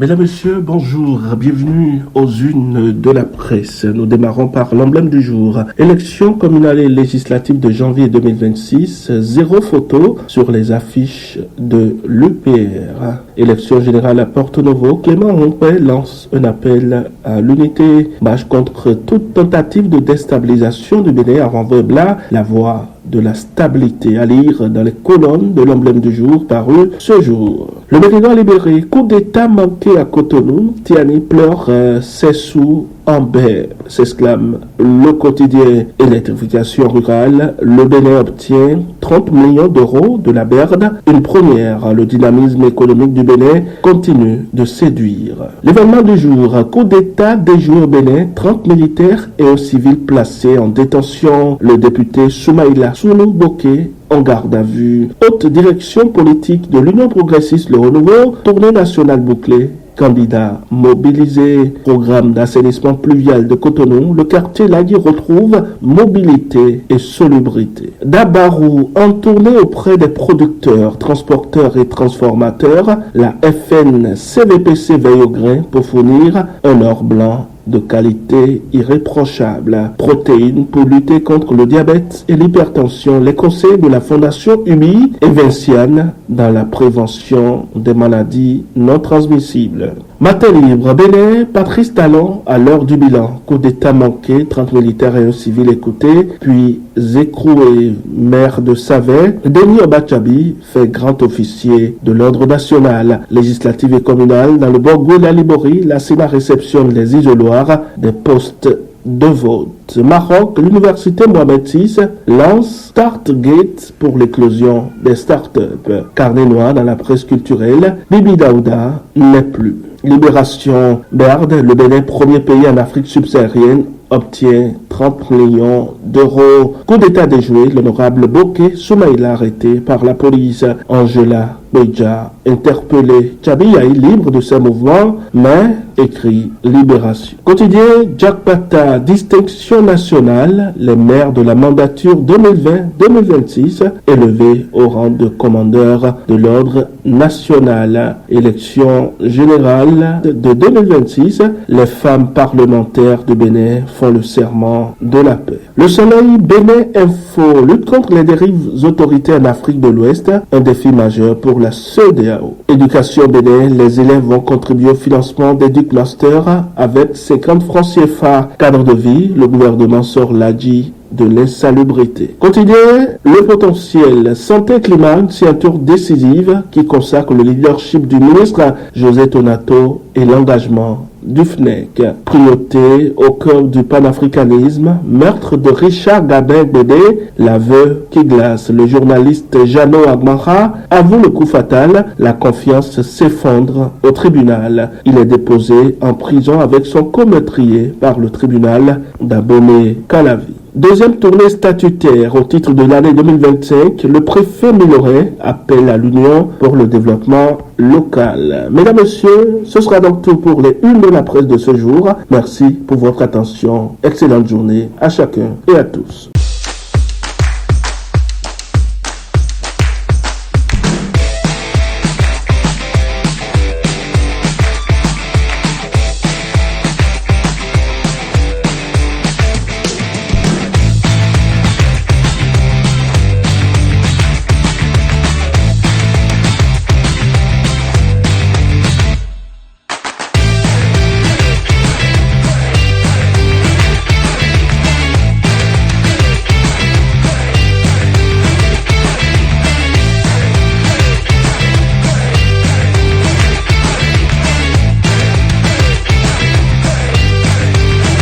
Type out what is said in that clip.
Mesdames, Messieurs, bonjour, bienvenue aux unes de la presse. Nous démarrons par l'emblème du jour. Élections communales et législatives de janvier 2026, zéro photo sur les affiches de l'UPR. Élection générale à Porto Novo, Clément Rompé lance un appel à l'unité, marche contre toute tentative de déstabilisation du Bénin avant Vebla, la voie de la stabilité à lire dans les colonnes de l'emblème du jour paru ce jour. Le Bénin libéré, coup d'état manqué à Cotonou, Tiani pleure ses sous en baie, s'exclame le quotidien électrification rurale. Le Bénin obtient 30 millions d'euros de la BERD, une première. Le dynamisme économique du Bénin continue de séduire. L'événement du jour, coup d'état déjoué au Bénin, 30 militaires et un civil placés en détention. Le député Soumaïla Sounou Boké en garde à vue. Haute direction politique de l'Union progressiste Le Renouveau, tournée nationale bouclée. Candidats mobilisés, programme d'assainissement pluvial de Cotonou, le quartier Lagui retrouve mobilité et solubrité. Dabarou, en tournée auprès des producteurs, transporteurs et transformateurs, la FNCVPC veille au grain pour fournir un or blanc de qualité irréprochable. Protéines pour lutter contre le diabète et l'hypertension. Les conseils de la Fondation UMI et Vinciane dans la prévention des maladies non transmissibles. Matin libre, Bénin, Patrice Talon à l'heure du bilan. Coup d'état manqué, 30 militaires et un civil écoutés, puis écroué, maire de Savet. Denis Obachabi fait grand officier de l'ordre national, législatif et communal. Dans le Borgo de la Libori, la Sénat réceptionne les isoloirs des postes de vote. Maroc, l'université Mohamed VI lance Startgate pour l'éclosion des startups. Carnet noir dans la presse culturelle, Bibi Daouda n'est plus. Libération BERD, le Bénin, premier pays en Afrique subsaharienne, obtient 30 millions d'euros. Coup d'état déjoué, l'honorable Boké Soumaïla arrêté par la police. Angela Beja interpellé. Tchabiaï libre de ses mouvements, mais écrit Libération. Quotidien Jack Pata, distinction nationale, les maires de la mandature 2020-2026 élevés au rang de commandeur de l'ordre national. Élection générale de 2026, les femmes parlementaires de Bénin font le serment de la paix. Le Soleil, Bénin Info, lutte contre les dérives autoritaires en Afrique de l'Ouest, un défi majeur pour la CEDEAO. Éducation Bénin, les élèves vont contribuer au financement d'EducMaster avec 50 francs CFA. Cadre de vie, le gouvernement sort l'ADI de l'insalubrité. Quotidien, le potentiel. Santé climat, c'est un tour décisive qui consacre le leadership du ministre José Tonato et l'engagement du FNEC. Priorité au cœur du panafricanisme, meurtre de Richard Gabin Bédé, l'aveu qui glace. Le journaliste Jeannot Agmara avoue le coup fatal, la confiance s'effondre au tribunal. Il est déposé en prison avec son commeurtrier par le tribunal d'Abomey Calavi. Deuxième tournée statutaire au titre de l'année 2025, le préfet Minoret appelle à l'Union pour le développement local. Mesdames, Messieurs, ce sera donc tout pour les unes de la presse de ce jour. Merci pour votre attention. Excellente journée à chacun et à tous.